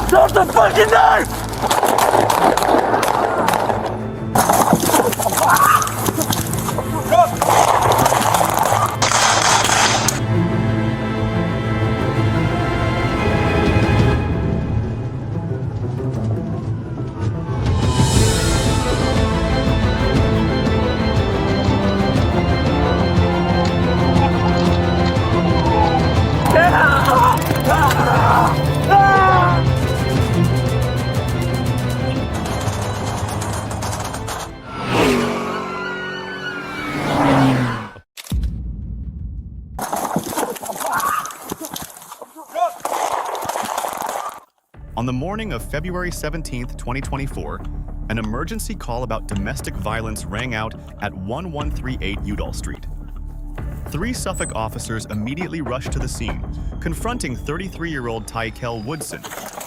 Drop the fucking knife! On the morning of February 17, 2024, an emergency call about domestic violence rang out at 1138 Udall Street. 3 Suffolk officers immediately rushed to the scene, confronting 33-year-old Tykel Woodson,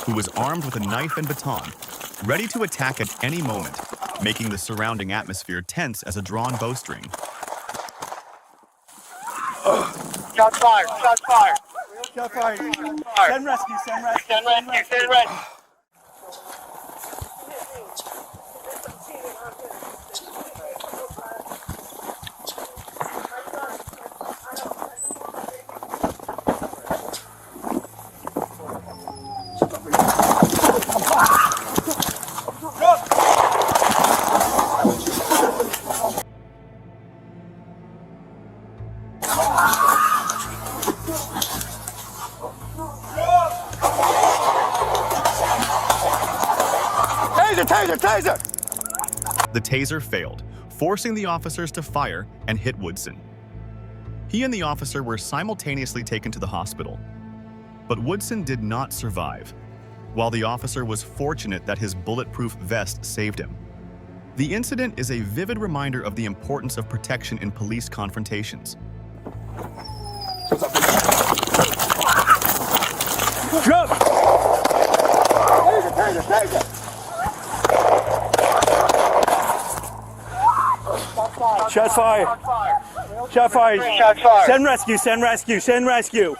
who was armed with a knife and baton, ready to attack at any moment, making the surrounding atmosphere tense as a drawn bowstring. Shots fired! Shots fired! Shot fired. Send rescue, send rescue. Send rescue! Send rescue! Taser! The taser failed, forcing the officers to fire and hit Woodson. He and the officer were simultaneously taken to the hospital, but Woodson did not survive, while the officer was fortunate that his bulletproof vest saved him. The incident is a vivid reminder of the importance of protection in police confrontations. Drop! Taser! Shots fired! Shot fired! Shots fired! Send rescue, send rescue, send rescue!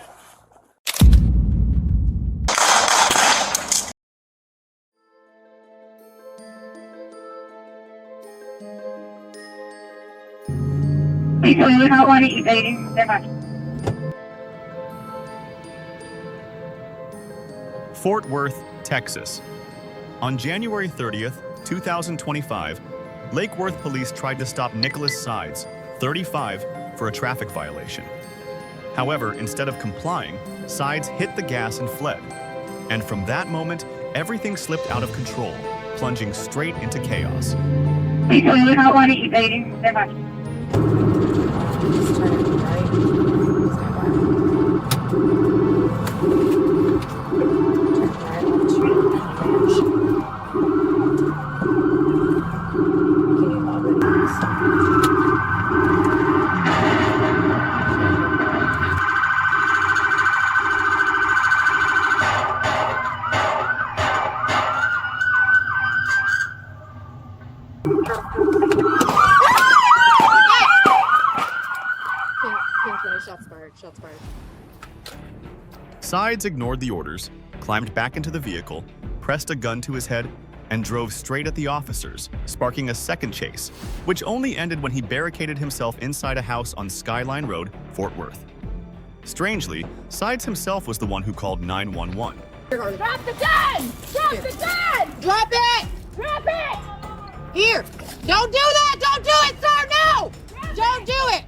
We do not want to evading. Very much. Fort Worth, Texas. On January 30th, 2025, Lake Worth police tried to stop Nicholas Sides, 35, for a traffic violation. However, instead of complying, Sides hit the gas and fled. And from that moment, everything slipped out of control, plunging straight into chaos. We do not want to evading. Very much. Shots fired. Sides ignored the orders, climbed back into the vehicle, pressed a gun to his head, and drove straight at the officers, sparking a second chase, which only ended when he barricaded himself inside a house on Skyline Road, Fort Worth. Strangely, Sides himself was the one who called 911. Drop the gun! Drop the gun! Drop it! Drop it! Here! Don't do that! Don't do it, sir! No! Don't do it!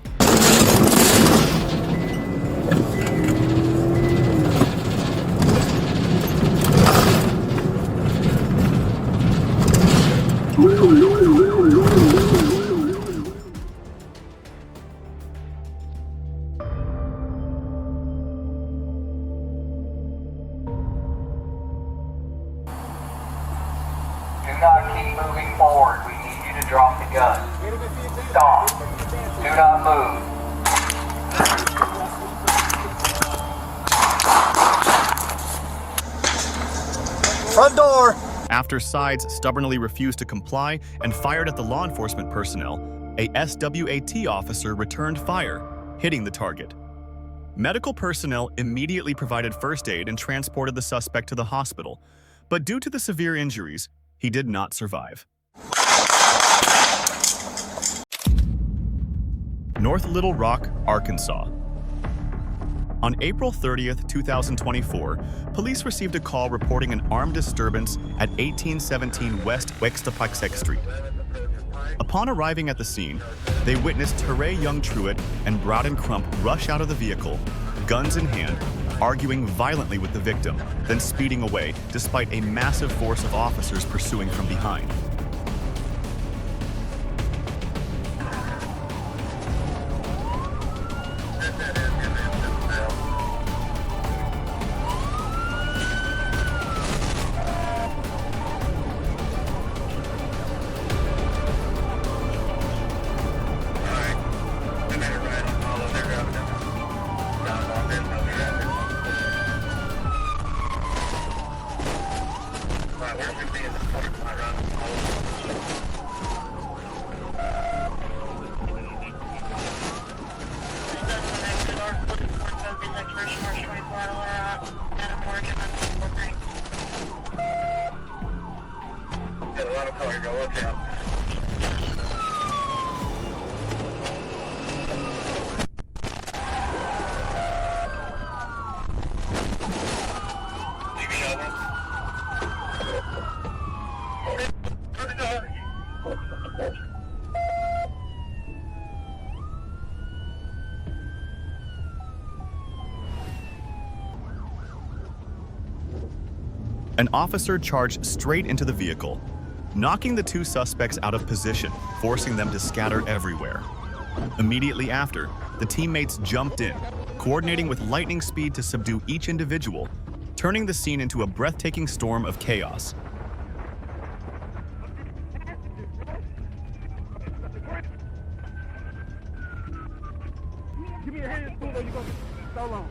Do not keep moving forward. We need you to drop the gun. Stop. Do not move. Front door! After Sides stubbornly refused to comply and fired at the law enforcement personnel, a SWAT officer returned fire, hitting the target. Medical personnel immediately provided first aid and transported the suspect to the hospital, but due to the severe injuries, he did not survive. North Little Rock, Arkansas. On April 30th, 2024, police received a call reporting an armed disturbance at 1817 West Wextapaxek Street. Upon arriving at the scene, they witnessed Teray Young Truitt and Broughton Crump rush out of the vehicle, guns in hand, arguing violently with the victim, then speeding away despite a massive force of officers pursuing from behind. An officer charged straight into the vehicle, knocking the two suspects out of position, forcing them to scatter everywhere. Immediately after, the teammates jumped in, coordinating with lightning speed to subdue each individual, turning the scene into a breathtaking storm of chaos. Give me your hand, you're going so long.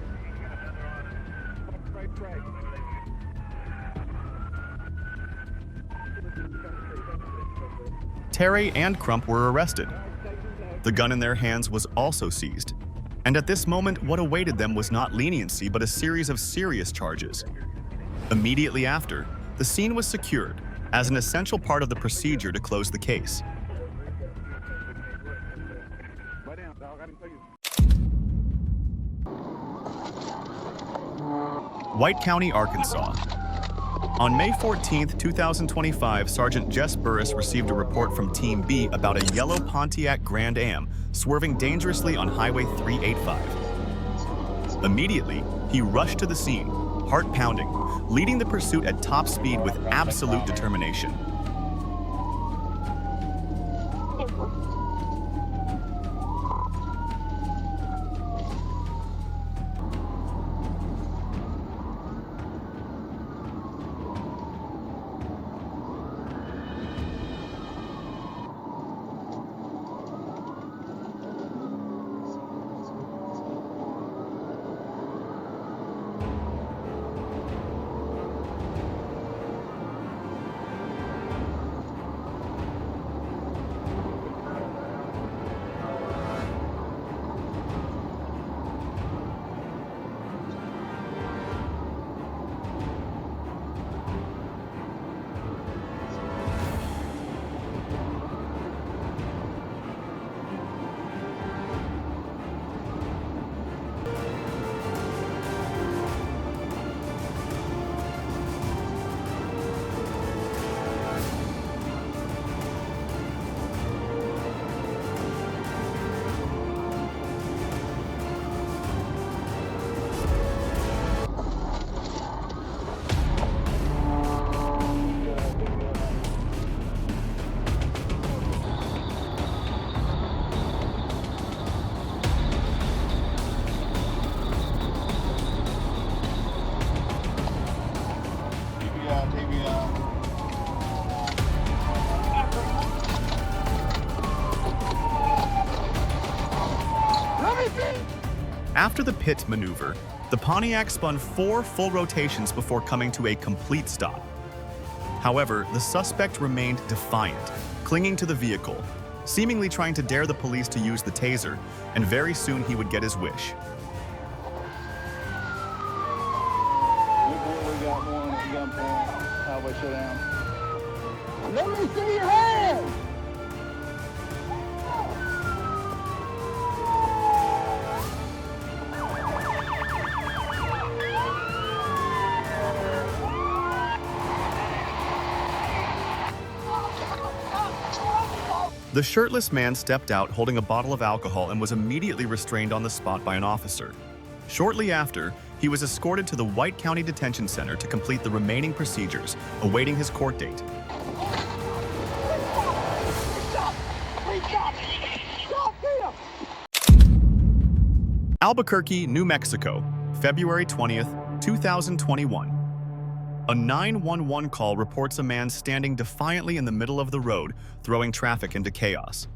Right. Terry and Crump were arrested. The gun in their hands was also seized. And at this moment, what awaited them was not leniency, but a series of serious charges. Immediately after, the scene was secured as an essential part of the procedure to close the case. White County, Arkansas. On May 14, 2025, Sergeant Jess Burris received a report from Team B about a yellow Pontiac Grand Am swerving dangerously on Highway 385. Immediately, he rushed to the scene, heart pounding, leading the pursuit at top speed with absolute determination. After the pit maneuver, the Pontiac spun 4 full rotations before coming to a complete stop. However, the suspect remained defiant, clinging to the vehicle, seemingly trying to dare the police to use the taser, and very soon he would get his wish. sit down. Let me see your hands! The shirtless man stepped out holding a bottle of alcohol and was immediately restrained on the spot by an officer. Shortly after, he was escorted to the White County Detention Center to complete the remaining procedures, awaiting his court date. Albuquerque, New Mexico, February 20th, 2021. A 911 call reports a man standing defiantly in the middle of the road, throwing traffic into chaos.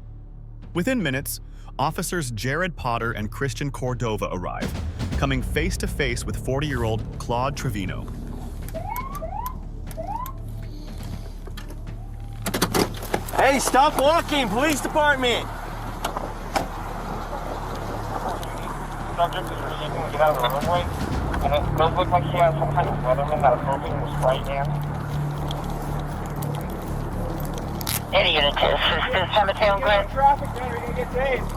Within minutes, officers Jared Potter and Christian Cordova arrive, coming face-to-face with 40-year-old Claude Trevino. Hey, stop walking! Police department! Subject is receiving to get out of the runway, and it does look like he has some kind of weatherman that is hoping to spray him. Any unit to assistance, Cemetery Glen. Traffic, man, we're gonna get tased.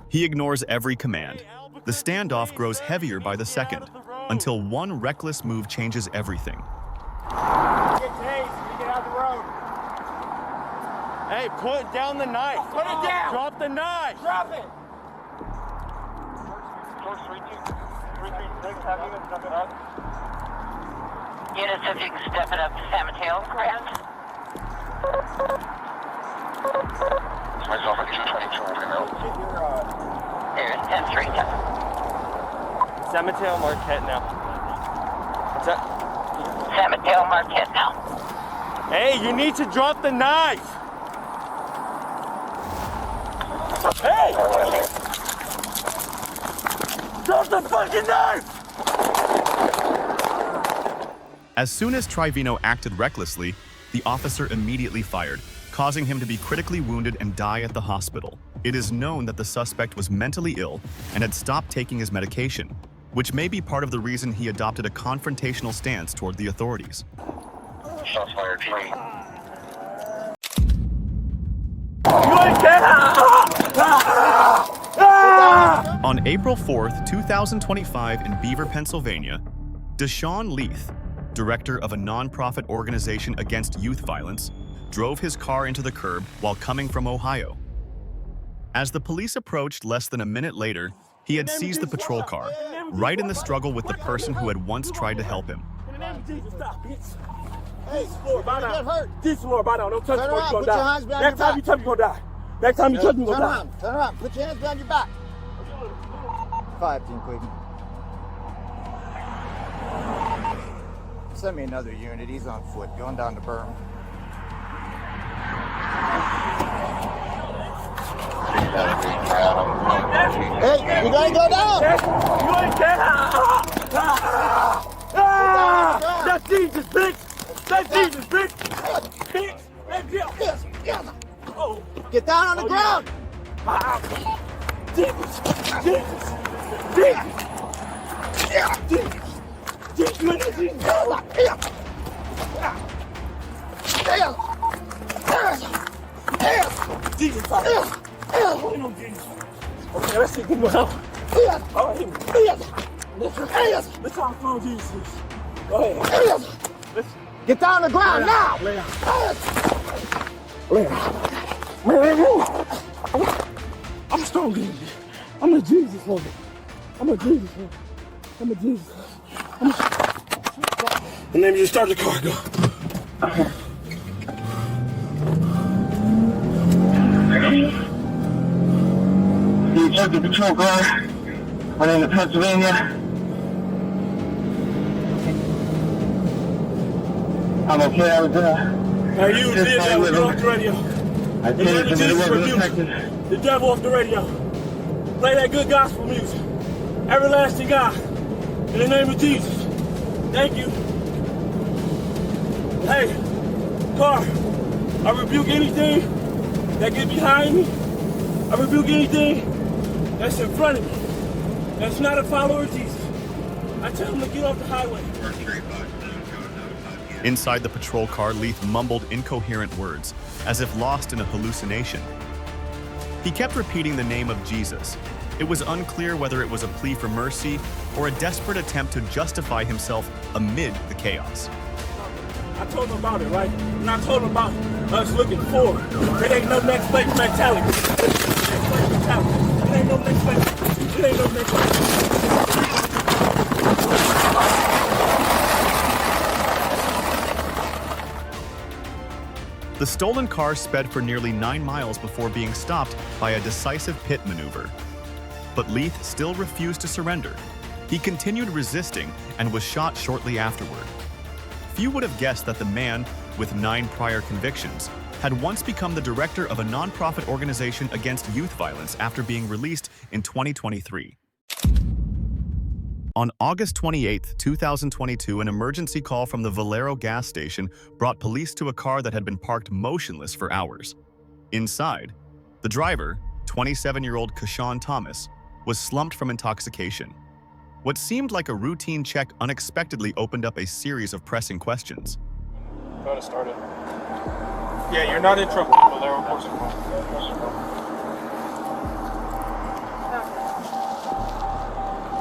He ignores every command. The standoff grows heavier by the second, until one reckless move changes everything. Get tased, we get out the road. Hey, put down the knife! Put it down! Drop the knife! Drop it! Source 336, have you step it up? Units, if you can step it up to Cemetery Glen. It's myself at 222, over now. There's 10-3. Cemetery Marquette now. What's that? Cemetery Marquette now. Hey, you need to drop the knife! Hey! Drop the fucking knife! As soon as Trevino acted recklessly, the officer immediately fired, causing him to be critically wounded and die at the hospital. It is known that the suspect was mentally ill and had stopped taking his medication, which may be part of the reason he adopted a confrontational stance toward the authorities. Shots fired, 3. On April 4th, 2025 in Beaver, Pennsylvania, Deshaun Leith, director of a nonprofit organization against youth violence, drove his car into the curb while coming from Ohio. As the police approached less than a minute later, he had seized the patrol car, right in the struggle with the person who had once tried to help him. Hey, bow down. Get hurt. Jesus, Lord, bow down. Don't touch me, you're gonna Put your hands die. behind Next your time you touch me, you're gonna die. Next time you touch me, you're Turn gonna die. around. Turn around. Put your hands behind your back. 5-10, Cleveland. Send me another unit. He's on foot, going down the berm. Hey, you gotta go down! You ain't dead. That's Jesus, bitch. That's Jesus, bitch. Bitch. That's Jesus. Oh. Get down on the ground! Jesus. Jesus. Jesus. Jesus. Jesus. You ain't Jesus. Jesus. Holy no Jesus. Okay, let's see. Give me help. All right. Let's talk about Jesus. Go ahead. Let's Get down on the ground now! lay down. Lay down. Man, I'm strong in this. I'm a Jesus lover. I'm a Jesus lover. I'm a Jesus lover. And then you just start the car, go. The objective patrol car went into Pennsylvania. I'm okay, I was Now you did that with off the radio. I did it, but it wasn't affected. The devil off the radio. Play that good gospel music. Everlasting God. In the name of Jesus. Thank you. Hey, car, I rebuke anything that gets behind me I rebuke anything that's in front of me that's not a follower of Jesus. I tell them to get off the highway. Inside the patrol car, Leith mumbled incoherent words, as if lost in a hallucination. He kept repeating the name of Jesus. It was unclear whether it was a plea for mercy or a desperate attempt to justify himself amid the chaos. I told them about it, right? And I told them about us looking forward. There ain't no next place mentality. There ain't no next place. There ain't no next place. The stolen car sped for nearly 9 miles before being stopped by a decisive pit maneuver. But Leith still refused to surrender. He continued resisting and was shot shortly afterward. Few would have guessed that the man, with 9 prior convictions, had once become the director of a nonprofit organization against youth violence after being released in 2023. On August 28, 2022, an emergency call from the Valero gas station brought police to a car that had been parked motionless for hours. Inside, the driver, 27-year-old Kashawn Thomas, was slumped from intoxication. What seemed like a routine check unexpectedly opened up a series of pressing questions. Got it started. Yeah, you're not in trouble. Valero Porcelain.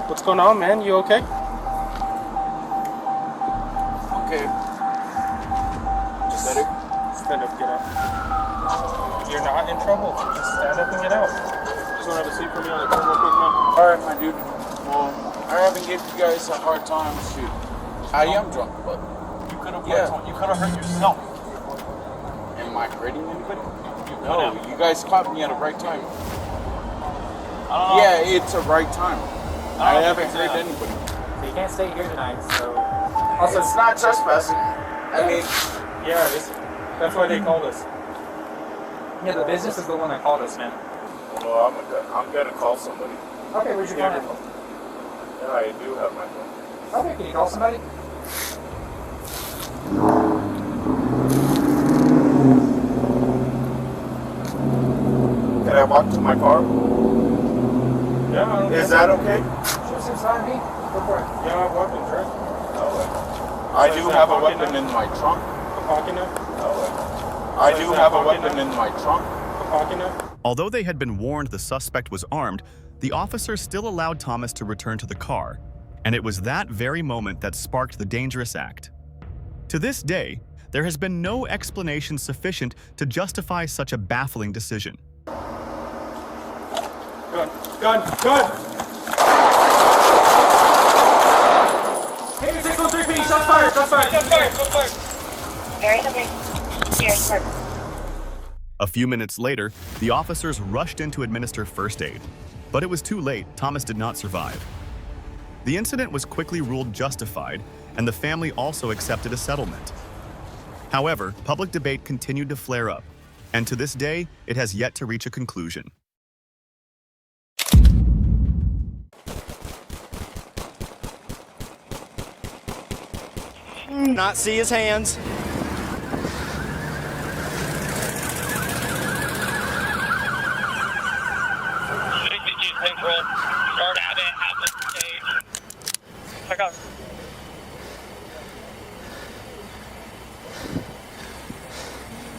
What's going on, man? You okay? Okay. Just stand up, get out. You're not in trouble. Just stand up and get out. Just want to have a seat for me on the car real quick, man. Alright, my dude. Well, I haven't given you guys a hard time. Shoot. I am drunk, but You could have hurt yourself. am I hurting anybody? No, you guys caught me at a right time. Yeah, it's a right time. I haven't hurt anybody. So you can't stay here tonight, so... Also, it's not trespassing. I mean... Yeah, that's why they called us. Yeah, the business is the one that called us, man. Well, I'm gonna call somebody. Okay, where's your phone? Yeah, I do have my phone. Okay, can you call somebody? Can I walk to my car? Yeah. Is that okay? Sure, seems fine to me. Go for it. Yeah, I have weapons, right? I do have a weapon in my trunk. I do have a weapon in my trunk. Although they had been warned the suspect was armed, the officers still allowed Thomas to return to the car, and it was that very moment that sparked the dangerous act. To this day, there has been no explanation sufficient to justify such a baffling decision. Gun! Hey, 613, shots fired! Very okay. Here, sir. A few minutes later, the officers rushed in to administer first aid, but it was too late. Thomas did not survive. The incident was quickly ruled justified, and the family also accepted a settlement. However, public debate continued to flare up, and to this day, it has yet to reach a conclusion. Not see his hands.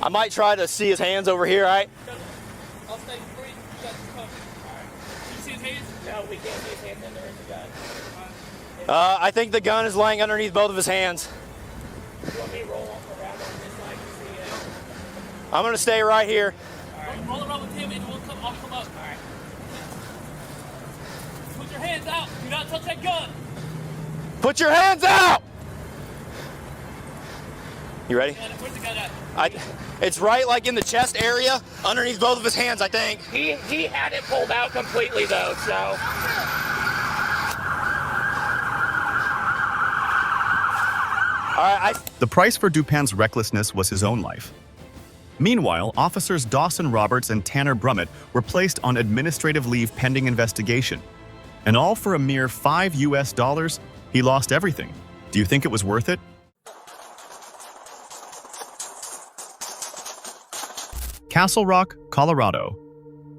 I might try to see his hands over here, right? I'll stay free. You see his hands? No, we can't see his hands under the gun. I think the gun is laying underneath both of his hands. You want me to roll around on this side to see it? I'm gonna stay right here. Alright. Roll around with him and I'll come up. Alright. Put your hands out. Do not touch that gun. Put your hands out! You ready? Where's the gun at? It's right like in the chest area, underneath both of his hands, I think. He had it pulled out completely though, so. The price for Dupin's recklessness was his own life. Meanwhile, officers Dawson Roberts and Tanner Brummett were placed on administrative leave pending investigation. And all for a mere $5 US. He lost everything. Do you think it was worth it? Castle Rock, Colorado.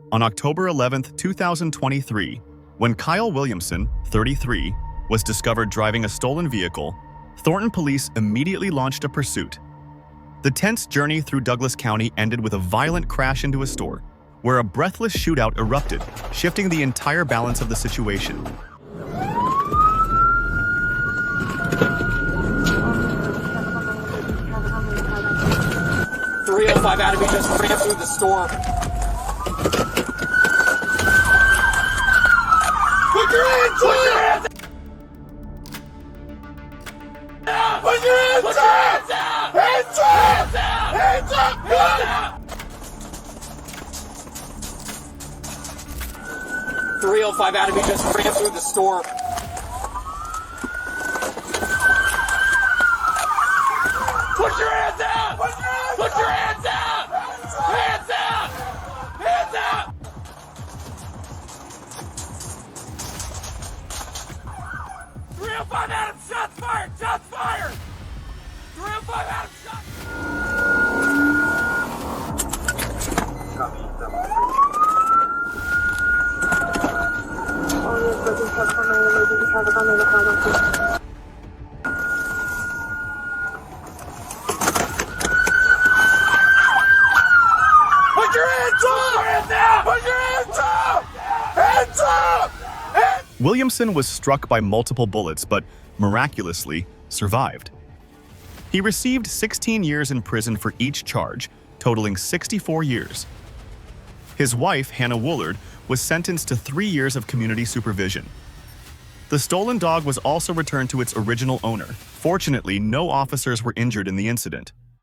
On October 11, 2023, when Kyle Williamson, 33, was discovered driving a stolen vehicle, Thornton police immediately launched a pursuit. The tense journey through Douglas County ended with a violent crash into a store, where a breathless shootout erupted, shifting the entire balance of the situation. .305 out of me just ran through the store. Put your hands up! Put your hands up! Hands up! Hands up! Hands up! 305 out of me just ran through the store. Put your hands up! Put your hands up! Hands up! Hands up! .305 Adam, shots fired! Shots fired! .305 Adam, shots. Put your hands up! Put your hands up! Hands up! Williamson was struck by multiple bullets, but miraculously survived. He received 16 years in prison for each charge, totaling 64 years. His wife, Hannah Woolard, was sentenced to 3 years of community supervision. The stolen dog was also returned to its original owner. Fortunately, no officers were injured in the incident.